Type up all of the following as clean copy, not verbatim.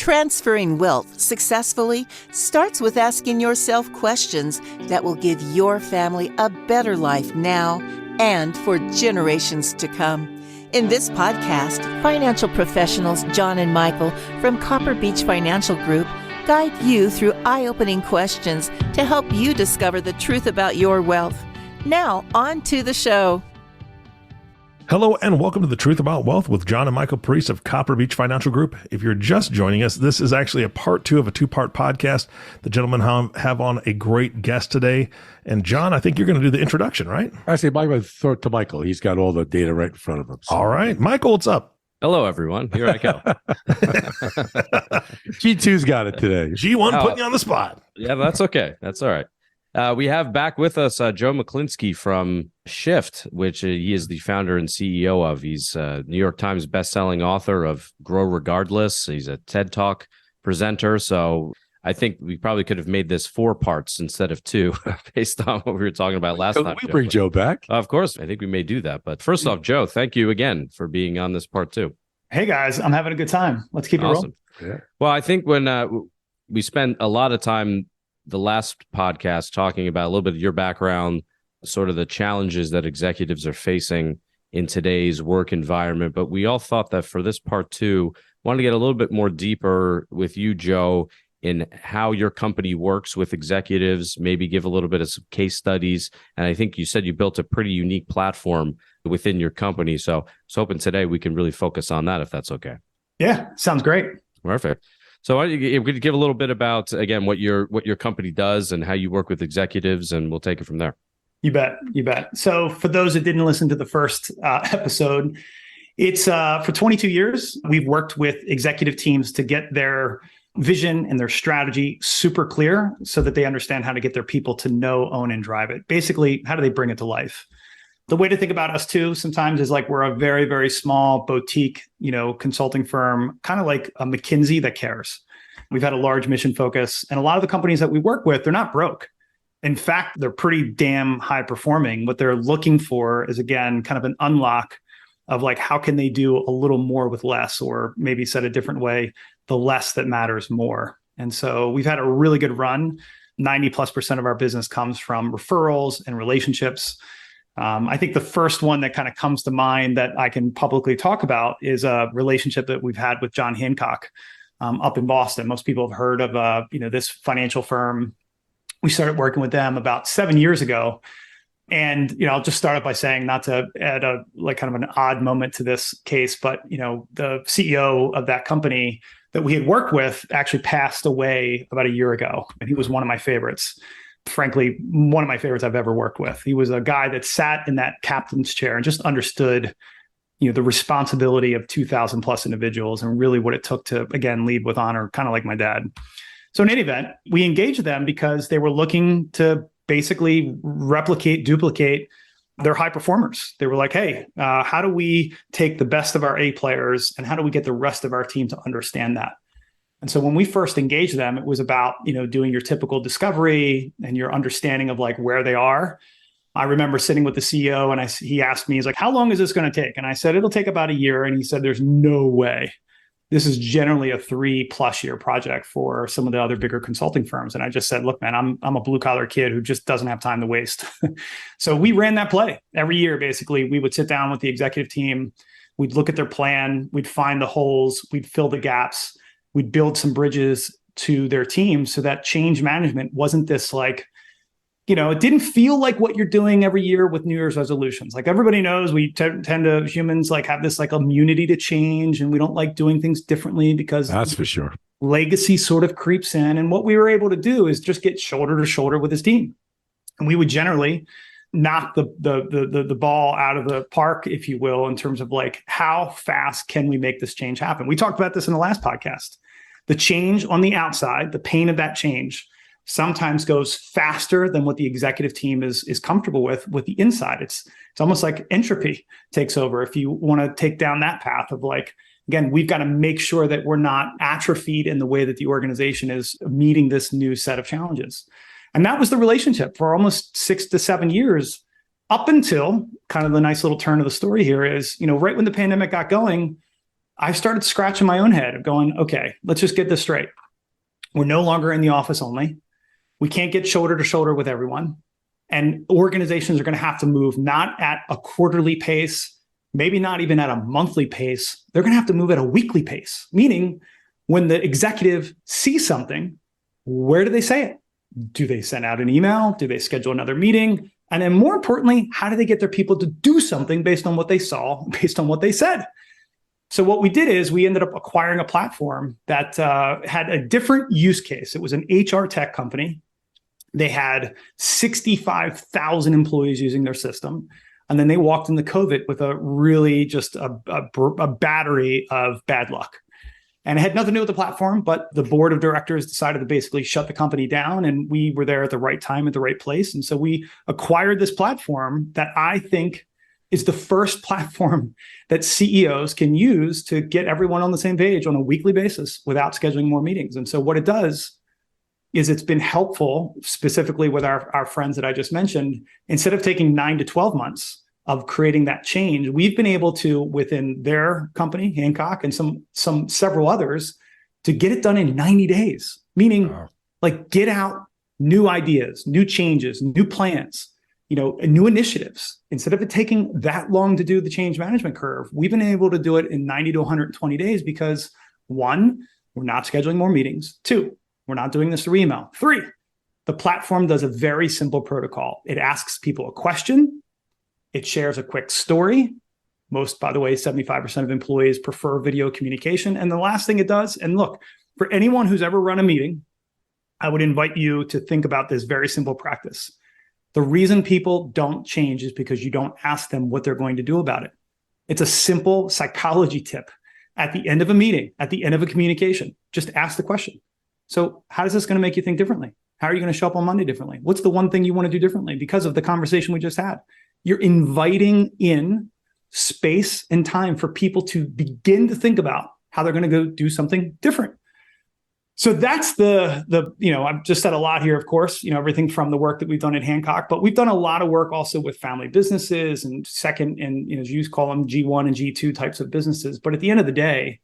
Transferring wealth successfully starts with asking yourself questions that will give your family a better life now and for generations to come. In this podcast, financial professionals John and Michael from Copper Beech Financial Group guide you through eye-opening questions to help you discover the truth about your wealth. Now, on to the show. Hello and welcome to The Truth About Wealth with John and Michael Parise of Copper Beech Financial Group. If you're just joining us, this is actually a part two of a two-part podcast. The gentlemen have on a great guest today. And John, I think you're going to do the introduction, right? Actually, Mike would throw it to Michael. He's got all the data right in front of him. So. All right. Michael, what's up? Hello, everyone. Here I go. G2's got it today. G1 putting you on the spot. Yeah, that's okay. That's all right. We have back with us Joe Mechlinski from Shift, which he is the founder and CEO of. He's a New York Times bestselling author of Grow Regardless. He's a TED Talk presenter. So I think we probably could have made this 4 parts instead of 2 based on what we were talking about last time. We bring Joe back. Of course. I think we may do that. But first off, Joe, thank you again for being on this part 2. Hey, guys, I'm having a good time. Let's keep it rolling. Yeah. Well, I think when we spent a lot of time the last podcast talking about a little bit of your background, sort of the challenges that executives are facing in today's work environment. But we all thought that for this part 2, wanted to get a little bit more deeper with you, Joe, in how your company works with executives, maybe give a little bit of some case studies. And I think you said you built a pretty unique platform within your company. So I was hoping today we can really focus on that, if that's okay. Yeah, sounds great. Perfect. So we could give a little bit about, again, what your company does and how you work with executives, and we'll take it from there. You bet. So for those that didn't listen to the first episode, it's for 22 years, we've worked with executive teams to get their vision and their strategy super clear so that they understand how to get their people to know, own, and drive it. Basically, how do they bring it to life? The way to think about us too sometimes is like we're a very, very small boutique, consulting firm, kind of like a McKinsey that cares. We've had a large mission focus, and a lot of the companies that we work with, they're not broke. In fact, they're pretty damn high performing. What they're looking for is, again, kind of an unlock of like, how can they do a little more with less, or maybe said a different way, the less that matters more. And so we've had a really good run. 90+% of our business comes from referrals and relationships. I think the first one that kind of comes to mind that I can publicly talk about is a relationship that we've had with John Hancock up in Boston. Most people have heard of this financial firm. We started working with them about 7 years ago. And, I'll just start off by saying, not to add kind of an odd moment to this case, but, the CEO of that company that we had worked with actually passed away about a year ago. And he was one of my favorites. Frankly, one of my favorites I've ever worked with. He was a guy that sat in that captain's chair and just understood, the responsibility of 2,000 plus individuals and really what it took to, again, lead with honor, kind of like my dad. So in any event, we engaged them because they were looking to basically duplicate their high performers. They were like, hey, how do we take the best of our A players and how do we get the rest of our team to understand that? And so when we first engaged them, it was about, doing your typical discovery and your understanding of like where they are. I remember sitting with the CEO and he asked me, he's like, how long is this going to take? And I said, it'll take about a year. And he said, there's no way. This is generally a 3+ year project for some of the other bigger consulting firms. And I just said, look, man, I'm a blue collar kid who just doesn't have time to waste. So we ran that play every year. Basically, we would sit down with the executive team. We'd look at their plan. We'd find the holes. We'd fill the gaps. We'd build some bridges to their team so that change management wasn't this like, it didn't feel like what you're doing every year with New Year's resolutions. Like everybody knows we tend to, humans like have this like immunity to change and we don't like doing things differently because that's for sure. Legacy sort of creeps in. And what we were able to do is just get shoulder to shoulder with his team. And we would generally knock the ball out of the park, if you will, in terms of like, how fast can we make this change happen? We talked about this in the last podcast. The change on the outside, the pain of that change, sometimes goes faster than what the executive team is comfortable with the inside. It's almost like entropy takes over. If you want to take down that path of like, again, we've got to make sure that we're not atrophied in the way that the organization is meeting this new set of challenges. And that was the relationship for almost 6 to 7 years, up until kind of the nice little turn of the story here is, right when the pandemic got going, I started scratching my own head of going, okay, let's just get this straight. We're no longer in the office only. We can't get shoulder to shoulder with everyone. And organizations are going to have to move not at a quarterly pace, maybe not even at a monthly pace. They're going to have to move at a weekly pace, meaning when the executive sees something, where do they say it? Do they send out an email? Do they schedule another meeting? And then more importantly, how do they get their people to do something based on what they saw, based on what they said? So what we did is we ended up acquiring a platform that had a different use case. It was an HR tech company. They had 65,000 employees using their system. And then they walked into COVID with a really just a battery of bad luck. And it had nothing to do with the platform, but the board of directors decided to basically shut the company down. And we were there at the right time, at the right place. And so we acquired this platform that I think is the first platform that CEOs can use to get everyone on the same page on a weekly basis without scheduling more meetings. And so what it does is it's been helpful, specifically with our friends that I just mentioned. Instead of taking 9 to 12 months of creating that change, we've been able to, within their company, Hancock, and several others, to get it done in 90 days, meaning like get out new ideas, new changes, new plans, new initiatives. Instead of it taking that long to do the change management curve, we've been able to do it in 90 to 120 days because 1, we're not scheduling more meetings. 2, we're not doing this through email. 3, the platform does a very simple protocol. It asks people a question. It shares a quick story. Most, by the way, 75% of employees prefer video communication. And the last thing it does, and look, for anyone who's ever run a meeting, I would invite you to think about this very simple practice. The reason people don't change is because you don't ask them what they're going to do about it. It's a simple psychology tip. At the end of a meeting, at the end of a communication, just ask the question. So how is this going to make you think differently? How are you going to show up on Monday differently? What's the one thing you want to do differently because of the conversation we just had? You're inviting in space and time for people to begin to think about how they're going to go do something different. So that's I've just said a lot here, of course, everything from the work that we've done at Hancock, but we've done a lot of work also with family businesses and second, and as you call them, G1 and G2 types of businesses. But at the end of the day,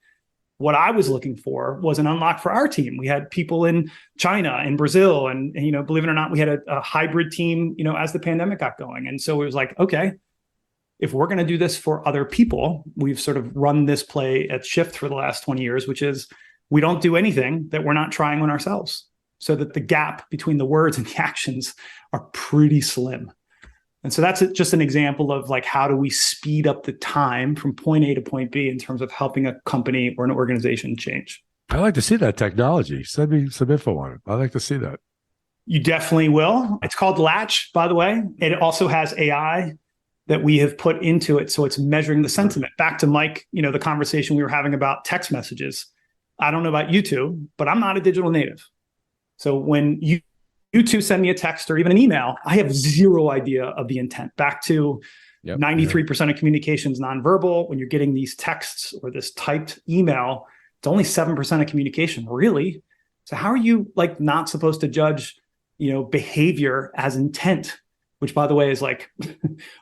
what I was looking for was an unlock for our team. We had people in China and Brazil, and believe it or not, we had a hybrid team, as the pandemic got going. And so it was like, okay, if we're going to do this for other people, we've sort of run this play at Shift for the last 20 years, which is we don't do anything that we're not trying on ourselves, so that the gap between the words and the actions are pretty slim. And so that's just an example of like, how do we speed up the time from point A to point B in terms of helping a company or an organization change? I like to see that technology. Send me some info on it. I like to see that. You definitely will. It's called Latch, by the way. It also has AI that we have put into it. So it's measuring the sentiment. Back to Mike, the conversation we were having about text messages. I don't know about you two, but I'm not a digital native. So when you two send me a text or even an email, I have zero idea of the intent. Back to 93% of communications nonverbal. When you're getting these texts or this typed email, it's only 7% of communication, really. So how are you not supposed to judge, behavior as intent? Which, by the way, is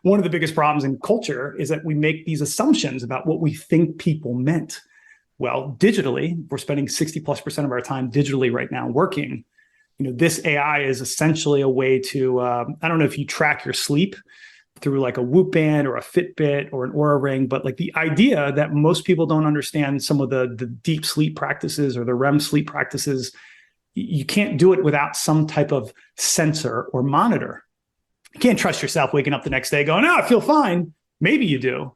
one of the biggest problems in culture is that we make these assumptions about what we think people meant. Well, digitally, we're spending 60+% of our time digitally right now working. This AI is essentially a way to, I don't know if you track your sleep through a Whoop band or a Fitbit or an Oura Ring, but the idea that most people don't understand some of the deep sleep practices or the REM sleep practices, you can't do it without some type of sensor or monitor. You can't trust yourself waking up the next day going, I feel fine. Maybe you do.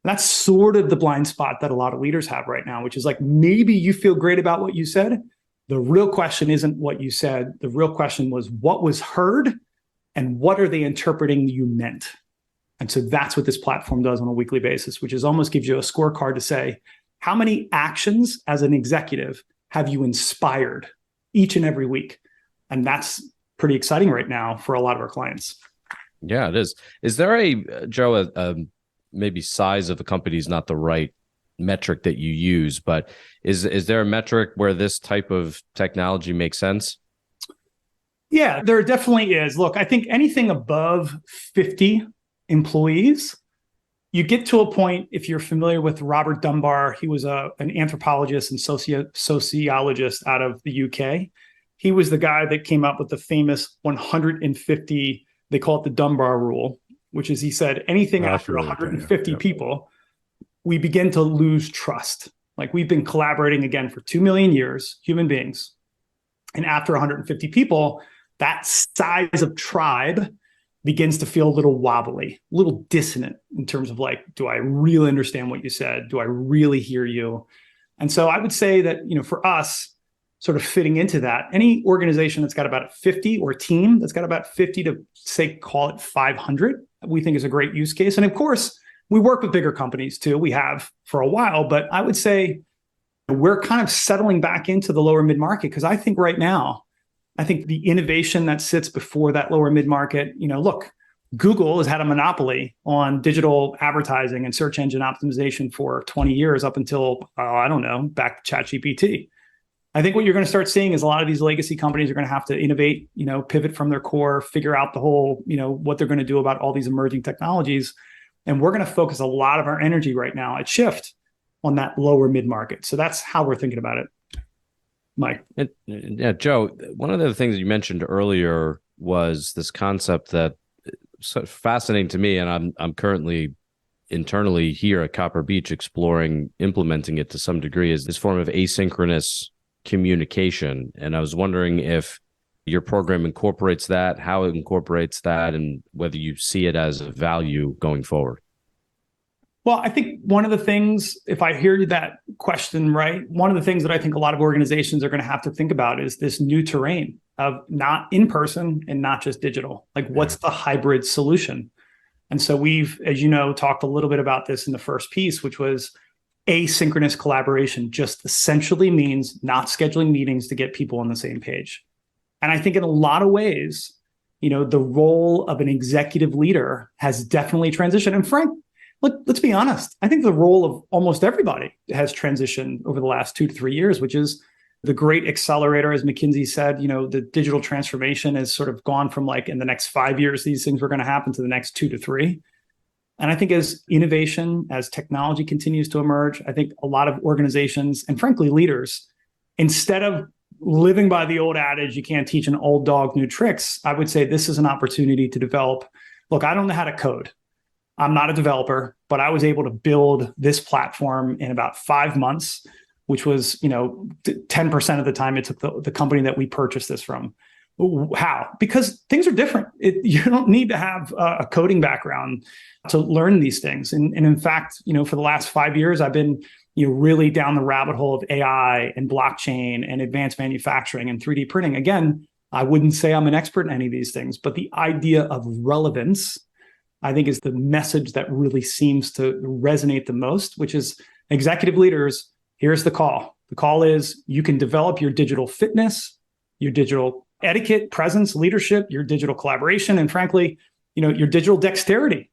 That's sort of the blind spot that a lot of leaders have right now, which is maybe you feel great about what you said. The real question isn't what you said. The real question was what was heard and what are they interpreting you meant? And so that's what this platform does on a weekly basis, which is almost gives you a scorecard to say, how many actions as an executive have you inspired each and every week? And that's pretty exciting right now for a lot of our clients. Yeah, it is. Is there Joe, maybe size of a company is not the right metric that you use, but is there a metric where this type of technology makes sense? Yeah, there definitely is. Look, I think anything above 50 employees you get to a point, if you're familiar with Robert Dunbar, he was an anthropologist and sociologist out of the UK. He was the guy that came up with the famous 150, they call it the Dunbar rule, which is he said anything after 150 people, we begin to lose trust. Like we've been collaborating again for 2 million years, human beings. And after 150 people, that size of tribe begins to feel a little wobbly, a little dissonant in terms of like, do I really understand what you said? Do I really hear you? And so I would say that, for us, sort of fitting into that, any organization that's got about 50 or team that's got about 50 to say, call it 500, we think is a great use case. And of course, we work with bigger companies too. We have for a while, but I would say we're kind of settling back into the lower mid-market because I think right now, the innovation that sits before that lower mid-market, look, Google has had a monopoly on digital advertising and search engine optimization for 20 years up until, back to ChatGPT. I think what you're going to start seeing is a lot of these legacy companies are going to have to innovate, pivot from their core, figure out the whole, what they're going to do about all these emerging technologies. And we're going to focus a lot of our energy right now at Shift on that lower mid-market. So that's how we're thinking about it. Mike. Yeah, Joe, one of the things you mentioned earlier was this concept that so fascinating to me, and I'm currently internally here at Copper Beach exploring implementing it to some degree, is this form of asynchronous communication. And I was wondering if your program incorporates that, how it incorporates that, and whether you see it as a value going forward. Well, I think one of the things, if I hear that question right, one of the things that I think a lot of organizations are going to have to think about is this new terrain of not in person and not just digital. Like, what's the hybrid solution? And so we've, as you know, talked a little bit about this in the first piece, which was asynchronous collaboration just essentially means not scheduling meetings to get people on the same page. And I think in a lot of ways, the role of an executive leader has definitely transitioned. And Frank, look, let's be honest. I think the role of almost everybody has transitioned over the last 2 to 3 years, which is the great accelerator, as McKinsey said. The digital transformation has sort of gone from like in the next 5 years, these things were going to happen to the next 2 to 3. And I think as innovation, as technology continues to emerge, I think a lot of organizations and frankly, leaders, instead of living by the old adage, you can't teach an old dog new tricks, I would say this is an opportunity to develop. Look, I don't know how to code. I'm not a developer, but I was able to build this platform in about 5 months, which was, 10% of the time it took the company that we purchased this from. How? Because things are different. You don't need to have a coding background to learn these things. And in fact, for the last 5 years, I've been, really down the rabbit hole of AI and blockchain and advanced manufacturing and 3D printing. Again, I wouldn't say I'm an expert in any of these things, but the idea of relevance, I think, is the message that really seems to resonate the most, which is executive leaders, here's the call. The call is you can develop your digital fitness, your digital etiquette, presence, leadership, your digital collaboration, and frankly, your digital dexterity.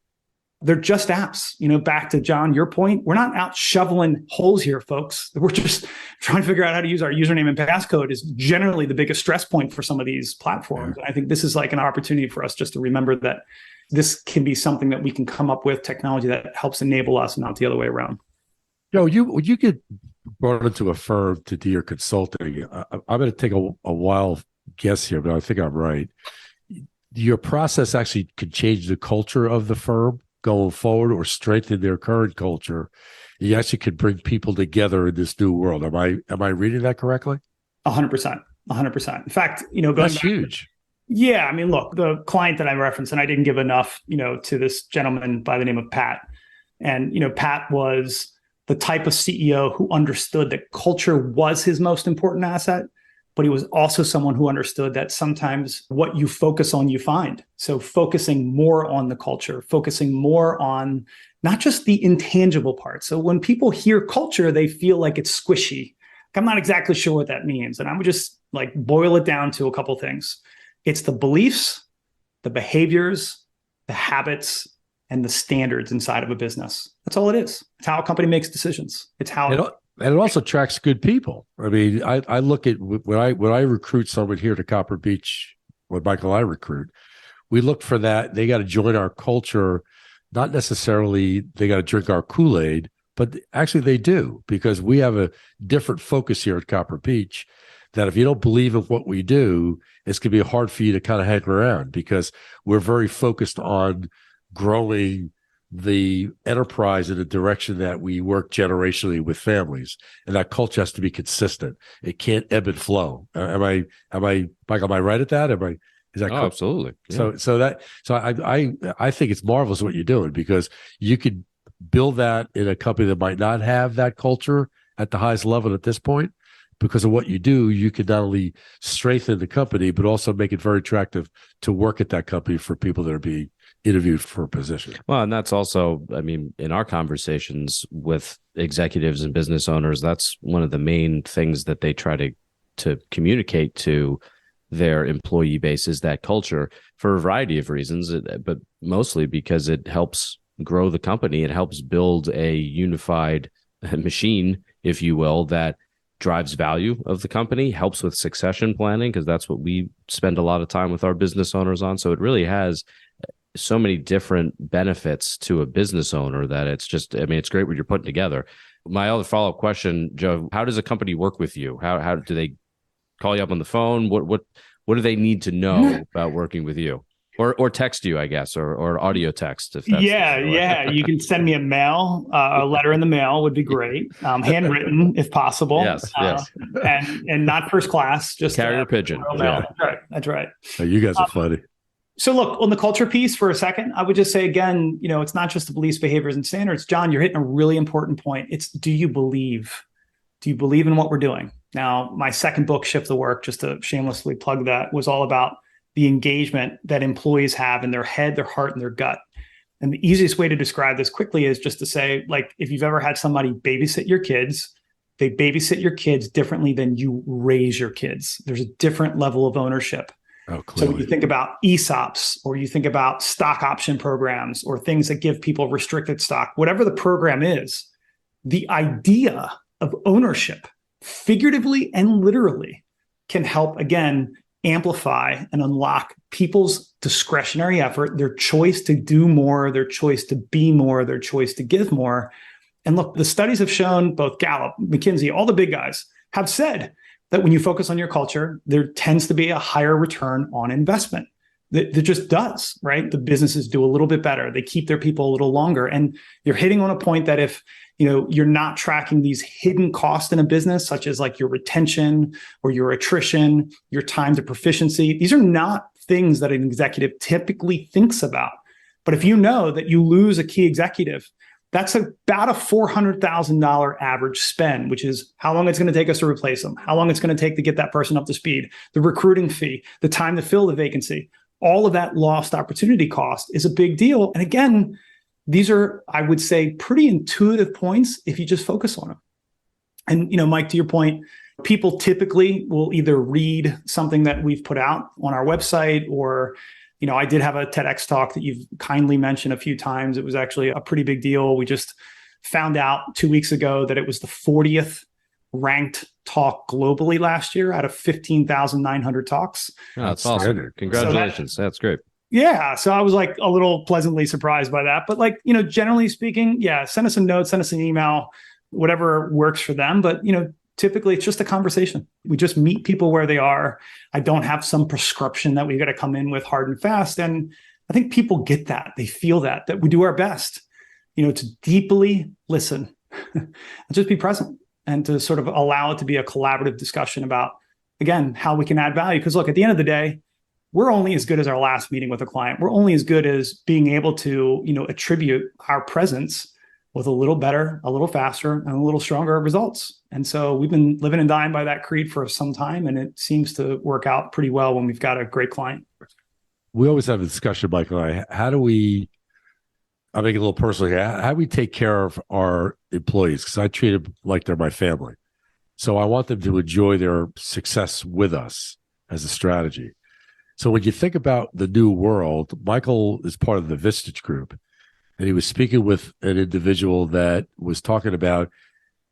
They're just apps. Back to John, your point, we're not out shoveling holes here, folks. We're just trying to figure out how to use our username and passcode is generally the biggest stress point for some of these platforms. Yeah. And I think this is like an opportunity for us just to remember that this can be something that we can come up with technology that helps enable us, not the other way around. Joe, you get brought into a firm to do your consulting. I'm going to take a wild guess here, but I think I'm right. Your process actually could change the culture of the firm going forward or strengthen their current culture. You actually could bring people together in this new world. Am I reading that correctly? 100%. 100%. In fact, that's huge. Yeah. I mean, look, the client that I referenced, and I didn't give enough, to this gentleman by the name of Pat. And, Pat was the type of CEO who understood that culture was his most important asset, but he was also someone who understood that sometimes what you focus on, you find. So focusing more on the culture, focusing more on not just the intangible part. So when people hear culture, they feel like it's squishy. I'm not exactly sure what that means. And I would just like boil it down to a couple of things. It's the beliefs, the behaviors, the habits, and the standards inside of a business. That's all it is. It's how a company makes decisions. It's how and it also attracts good people. I mean, I look at when I recruit someone here to Copper Beach, when Michael and I recruit, we look for that. They got to join our culture not necessarily they got to drink our Kool-Aid, but actually they do, because we have a different focus here at Copper Beach, that if you don't believe in what we do, it's going to be hard for you to kind of hang around, because we're very focused on growing the enterprise in a direction that we work generationally with families, and that culture has to be consistent. It can't ebb and flow. Mike, am I right at that? Is that correct? Absolutely. Yeah. So I think it's marvelous what you're doing, because you could build that in a company that might not have that culture at the highest level at this point. Because of what you do, you could not only strengthen the company, but also make it very attractive to work at that company for people that are being interviewed for a position. Well, and that's also, I mean, in our conversations with executives and business owners, that's one of the main things that they try to communicate to their employee base, is that culture, for a variety of reasons, but mostly because it helps grow the company. It helps build a unified machine, if you will, that drives value of the company, helps with succession planning, because that's what we spend a lot of time with our business owners on. So it really has so many different benefits to a business owner that it's just, I mean, it's great what you're putting together. My other follow-up question, Joe, how does a company work with you? How do they call you up on the phone? What do they need to know about working with you? Or text you, I guess, or audio text. If that's yeah. You can send me a letter in the mail would be great. Handwritten, if possible. Yes. And not first class, just carrier pigeon. Yeah. That's right. Oh, you guys are funny. So look, on the culture piece for a second, I would just say again, it's not just the beliefs, behaviors, and standards. John, you're hitting a really important point. It's, do you believe? Do you believe in what we're doing? Now, my second book, Shift the Work, just to shamelessly plug that, was all about the engagement that employees have in their head, their heart, and their gut. And the easiest way to describe this quickly is just to say, like, if you've ever had somebody babysit your kids, they babysit your kids differently than you raise your kids. There's a different level of ownership. Oh, so when you think about ESOPs, or you think about stock option programs, or things that give people restricted stock, whatever the program is, the idea of ownership, figuratively and literally, can help, again, amplify and unlock people's discretionary effort, their choice to do more, their choice to be more, their choice to give more. And look, the studies have shown, both Gallup, McKinsey, all the big guys have said that when you focus on your culture, there tends to be a higher return on investment. That just does, right? The businesses do a little bit better. They keep their people a little longer. And you're hitting on a point that if you're not tracking these hidden costs in a business, such as like your retention or your attrition, your time to proficiency, these are not things that an executive typically thinks about. But if you know that you lose a key executive, that's about a $400,000 average spend, which is how long it's going to take us to replace them, how long it's going to take to get that person up to speed, the recruiting fee, the time to fill the vacancy. All of that lost opportunity cost is a big deal. And again, these are, I would say, pretty intuitive points if you just focus on them. And, Mike, to your point, people typically will either read something that we've put out on our website, or, I did have a TEDx talk that you've kindly mentioned a few times. It was actually a pretty big deal. We just found out 2 weeks ago that it was the 40th ranked talk globally last year out of 15,900 talks. Oh, that's awesome. Congratulations. That's great. Yeah. So I was like a little pleasantly surprised by that. But generally speaking, yeah, send us a note, send us an email, whatever works for them. But, typically it's just a conversation. We just meet people where they are. I don't have some prescription that we got to come in with hard and fast. And I think people get that. They feel that we do our best, to deeply listen and just be present, and to sort of allow it to be a collaborative discussion about, again, how we can add value. Because look, at the end of the day, we're only as good as our last meeting with a client. We're only as good as being able to, attribute our presence with a little better, a little faster, and a little stronger results. And so we've been living and dying by that creed for some time, and it seems to work out pretty well when we've got a great client. We always have a discussion, Michael and I. How do we, I'll make it a little personal here, how do we take care of our employees? Because I treat them like they're my family. So I want them to enjoy their success with us as a strategy. So when you think about the new world, Michael is part of the Vistage group, and he was speaking with an individual that was talking about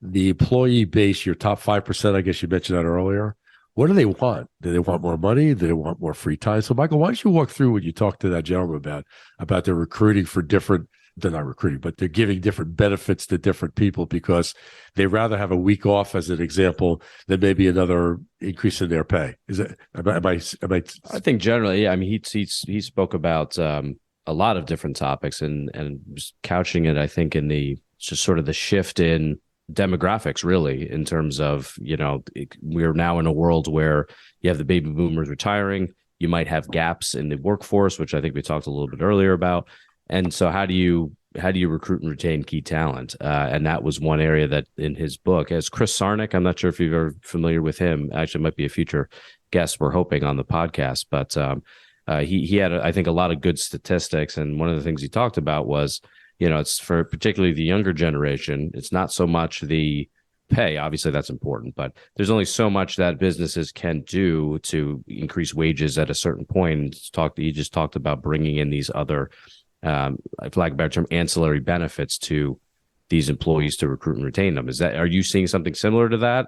the employee base, your top 5%, I guess you mentioned that earlier. What do they want? Do they want more money? Do they want more free time? So Michael, why don't you walk through what you talked to that gentleman about their recruiting for different they're not recruiting, but they're giving different benefits to different people because they rather have a week off, as an example, than maybe another increase in their pay. Is it? I think generally, yeah. I mean, he spoke about a lot of different topics and just couching it, I think, in the just sort of the shift in demographics, really, in terms of, we're now in a world where you have the baby boomers retiring. You might have gaps in the workforce, which I think we talked a little bit earlier about. And so how do you recruit and retain key talent? And that was one area that in his book, as Chris Sarnik, I'm not sure if you're familiar with him, actually might be a future guest, we're hoping, on the podcast, but he had, I think, a lot of good statistics. And one of the things he talked about was, it's for particularly the younger generation, it's not so much the pay, obviously that's important, but there's only so much that businesses can do to increase wages at a certain point. He just talked about bringing in these other, for lack of a better term, ancillary benefits to these employees to recruit and retain them. Are you seeing something similar to that?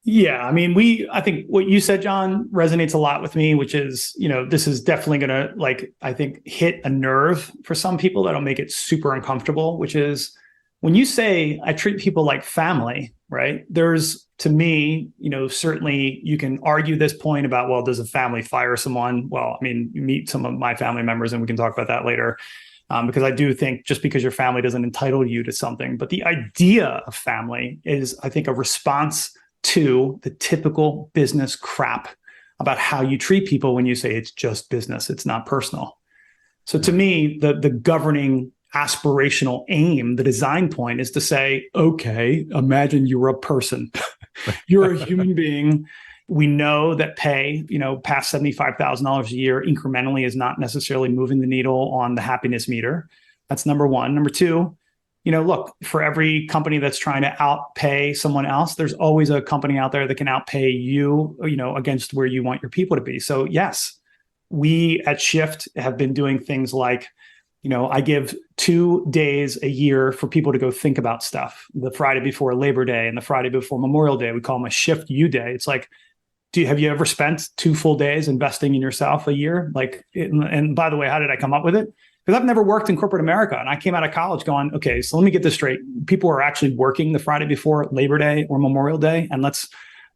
Yeah, I mean, I think what you said, John, resonates a lot with me, which is, this is definitely going to, I think, hit a nerve for some people that'll make it super uncomfortable, which is when you say I treat people like family, right? There's, to me, certainly you can argue this point about, well, does a family fire someone? Well, I mean, you meet some of my family members and we can talk about that later. Because I do think just because your family doesn't entitle you to something, but the idea of family is, I think, a response to the typical business crap about how you treat people when you say it's just business, it's not personal. So to me, the governing aspirational aim, the design point, is to say, okay, imagine you're a person. You're a human being. We know that pay, past $75,000 a year incrementally is not necessarily moving the needle on the happiness meter. That's number one. Number two, look, for every company that's trying to outpay someone else, there's always a company out there that can outpay you, against where you want your people to be. So yes, we at Shift have been doing things like, I give 2 days a year for people to go think about stuff. The Friday before Labor Day and the Friday before Memorial Day, we call them a Shift You Day. It's like, have you ever spent 2 full days investing in yourself a year? And by the way, how did I come up with it? Because I've never worked in corporate America. And I came out of college going, okay, so let me get this straight. People are actually working the Friday before Labor Day or Memorial Day. And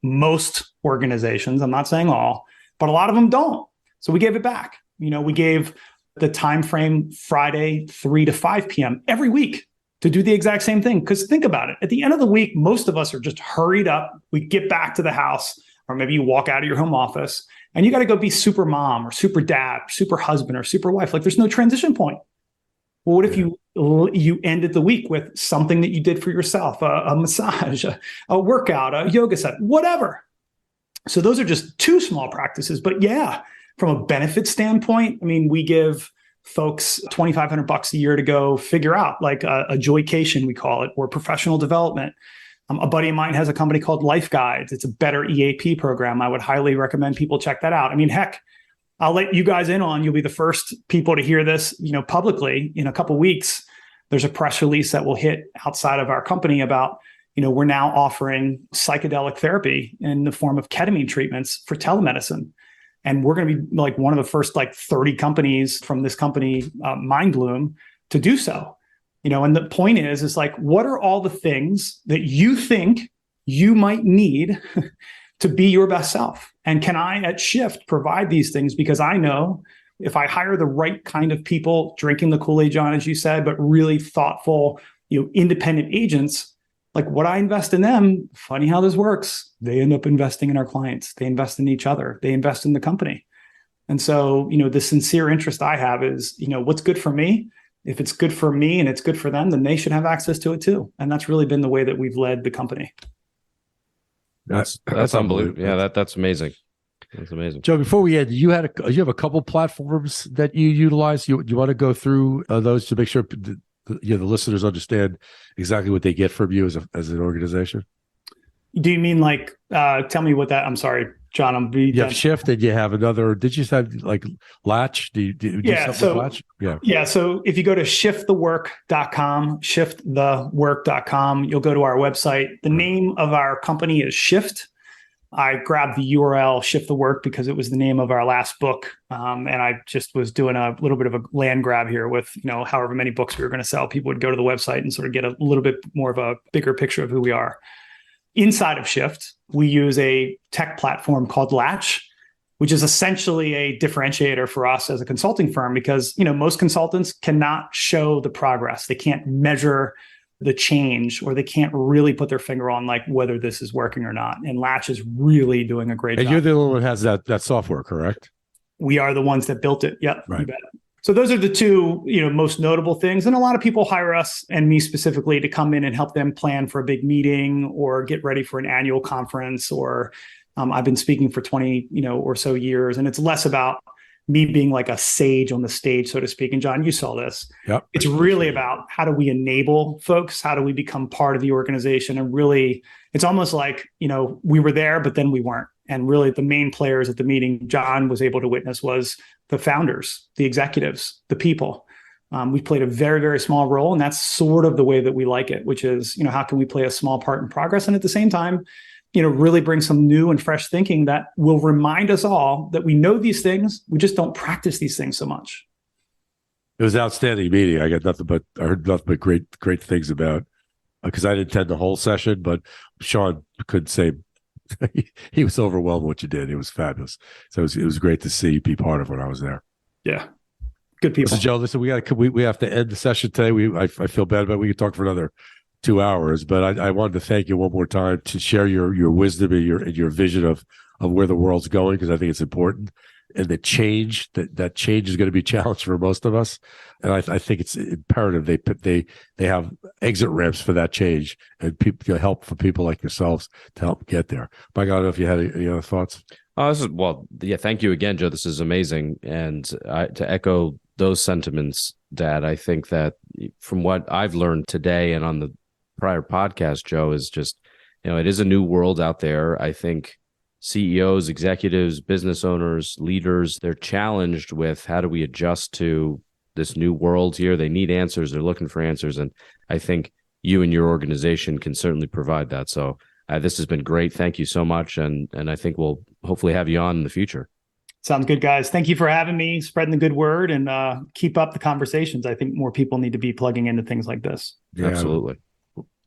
most organizations, I'm not saying all, but a lot of them don't. So we gave it back. We gave the time frame Friday, 3 to 5 p.m. every week to do the exact same thing. Because think about it. At the end of the week, most of us are just hurried up. We get back to the house, or maybe you walk out of your home office and you got to go be super mom or super dad, or super husband or super wife. There's no transition point. Well, what if you ended the week with something that you did for yourself, a massage, a workout, a yoga set, whatever. So those are just 2 small practices. But yeah, from a benefit standpoint, I mean, we give folks $2,500 a year to go figure out a joycation, we call it, or professional development. A buddy of mine has a company called Life Guides. It's a better EAP program. I would highly recommend people check that out. I mean, heck, I'll let you guys in on, you'll be the first people to hear this, publicly in a couple of weeks. There's a press release that will hit outside of our company about, we're now offering psychedelic therapy in the form of ketamine treatments for telemedicine. And we're going to be one of the first 30 companies from this company, Mindbloom, to do so. And the point is what are all the things that you think you might need to be your best self? And can I at Shift provide these things? Because I know if I hire the right kind of people drinking the Kool-Aid, John, as you said, but really thoughtful, independent agents, what I invest in them, funny how this works, they end up investing in our clients. They invest in each other. They invest in the company. And so, the sincere interest I have is, what's good for me? If it's good for me and it's good for them, then they should have access to it too. And that's really been the way that we've led the company. That's unbelievable. Yeah, that's amazing. That's amazing. Joe, before we end, you have a couple platforms that you utilize. You want to go through those to make sure the listeners understand exactly what they get from you as an organization? Do you mean tell me what that? I'm sorry, John. You have Shift, and you have another. Did you say Latch? Do you do something with Latch? Yeah. So if you go to shiftthework.com, shiftthework.com, you'll go to our website. The name of our company is Shift. I grabbed the URL Shift the Work because it was the name of our last book. And I just was doing a little bit of a land grab here with, however many books we were going to sell. People would go to the website and sort of get a little bit more of a bigger picture of who we are. Inside of Shift, we use a tech platform called Latch, which is essentially a differentiator for us as a consulting firm because, most consultants cannot show the progress. They can't measure the change, or they can't really put their finger on like whether this is working or not. And Latch is really doing a great job. And you're the one that has that software, correct? We are the ones that built it. Yep. Right. You bet. So those are the two, most notable things. And a lot of people hire us and me specifically to come in and help them plan for a big meeting or get ready for an annual conference. Or I've been speaking for 20, or so years. And it's less about me being like a sage on the stage, so to speak. And John, you saw this. Yep. It's really about how do we enable folks? How do we become part of the organization? And really, it's almost like, we were there, but then we weren't. And really the main players at the meeting John was able to witness was the founders, the executives, the people. We played a very, very small role. And that's sort of the way that we like it, which is, how can we play a small part in progress? And at the same time, really bring some new and fresh thinking that will remind us all that we know these things. We just don't practice these things so much. It was an outstanding meeting. I heard nothing but great things about, because I didn't attend the whole session, but Sean could say he was overwhelmed with what you did. It was fabulous. So it was great to see you be part of when I was there. Yeah. Good people. So Joe, listen, we have to end the session today. I feel bad about it. We could talk for another 2 hours, but I wanted to thank you one more time to share your wisdom and your vision of where the world's going, because I think it's important. And the change that change is going to be a challenge for most of us, and I think it's imperative they have exit ramps for that change and help for people like yourselves to help get there. Mike, I don't know if you had any other thoughts. Thank you again, Joe. This is amazing, and to echo those sentiments, Dad, I think that from what I've learned today and on the prior podcast, Joe, is just, it is a new world out there. I think CEOs, executives, business owners, leaders, they're challenged with how do we adjust to this new world here? They need answers. They're looking for answers. And I think you and your organization can certainly provide that. So this has been great. Thank you so much. And I think we'll hopefully have you on in the future. Sounds good, guys. Thank you for having me, spreading the good word, and keep up the conversations. I think more people need to be plugging into things like this. Yeah, absolutely.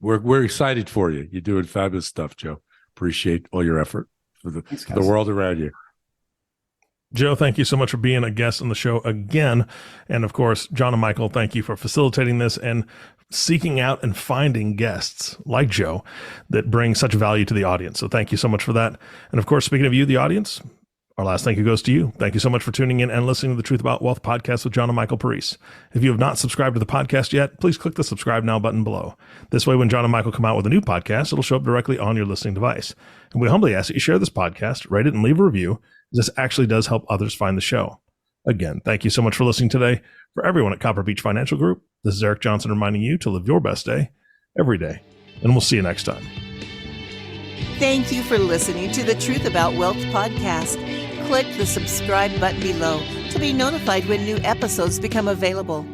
We're excited for you. You're doing fabulous stuff, Joe. Appreciate all your effort for the world around you. Joe, thank you so much for being a guest on the show again. And of course, John and Michael, thank you for facilitating this and seeking out and finding guests like Joe that bring such value to the audience. So thank you so much for that. And of course, speaking of you, the audience, our last thank you goes to you. Thank you so much for tuning in and listening to the Truth About Wealth podcast with John and Michael Parise. If you have not subscribed to the podcast yet, please click the subscribe now button below. This way, when John and Michael come out with a new podcast, it'll show up directly on your listening device. And we humbly ask that you share this podcast, rate it, and leave a review. This actually does help others find the show. Again, thank you so much for listening today. For everyone at Copper Beech Financial Group, this is Eric Johnson reminding you to live your best day every day. And we'll see you next time. Thank you for listening to the Truth About Wealth podcast. Click the subscribe button below to be notified when new episodes become available.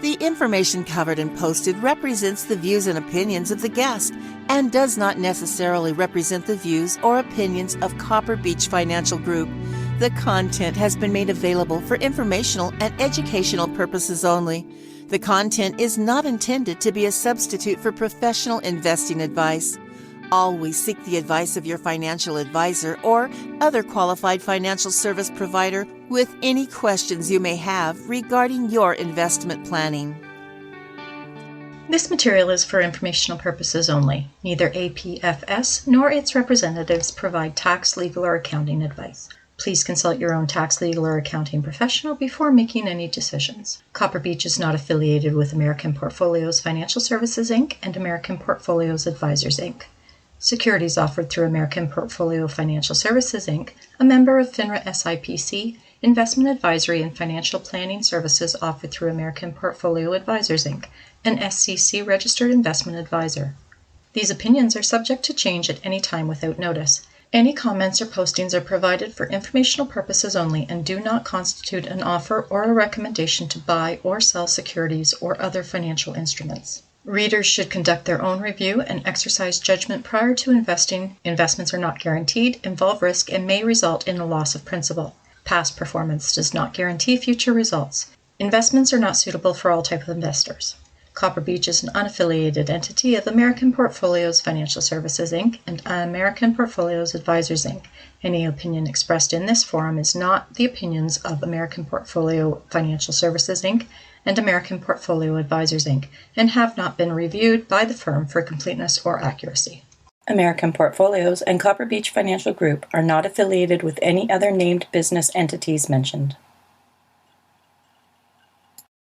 The information covered and posted represents the views and opinions of the guest and does not necessarily represent the views or opinions of Copper Beech Financial Group. The content has been made available for informational and educational purposes only. The content is not intended to be a substitute for professional investing advice. Always seek the advice of your financial advisor or other qualified financial service provider with any questions you may have regarding your investment planning. This material is for informational purposes only. Neither APFS nor its representatives provide tax, legal, or accounting advice. Please consult your own tax, legal, or accounting professional before making any decisions. Copper Beech is not affiliated with American Portfolios Financial Services, Inc. and American Portfolios Advisors, Inc. Securities offered through American Portfolio Financial Services, Inc., a member of FINRA SIPC, investment advisory and financial planning services offered through American Portfolio Advisors, Inc., an SCC registered investment advisor. These opinions are subject to change at any time without notice. Any comments or postings are provided for informational purposes only and do not constitute an offer or a recommendation to buy or sell securities or other financial instruments. Readers should conduct their own review and exercise judgment prior to investing. Investments are not guaranteed, involve risk, and may result in a loss of principal. Past performance does not guarantee future results. Investments are not suitable for all types of investors. Copper Beech is an unaffiliated entity of American Portfolios Financial Services, Inc. and American Portfolios Advisors, Inc. Any opinion expressed in this forum is not the opinions of American Portfolio Financial Services, Inc. and American Portfolio Advisors, Inc., and have not been reviewed by the firm for completeness or accuracy. American Portfolios and Copper Beech Financial Group are not affiliated with any other named business entities mentioned.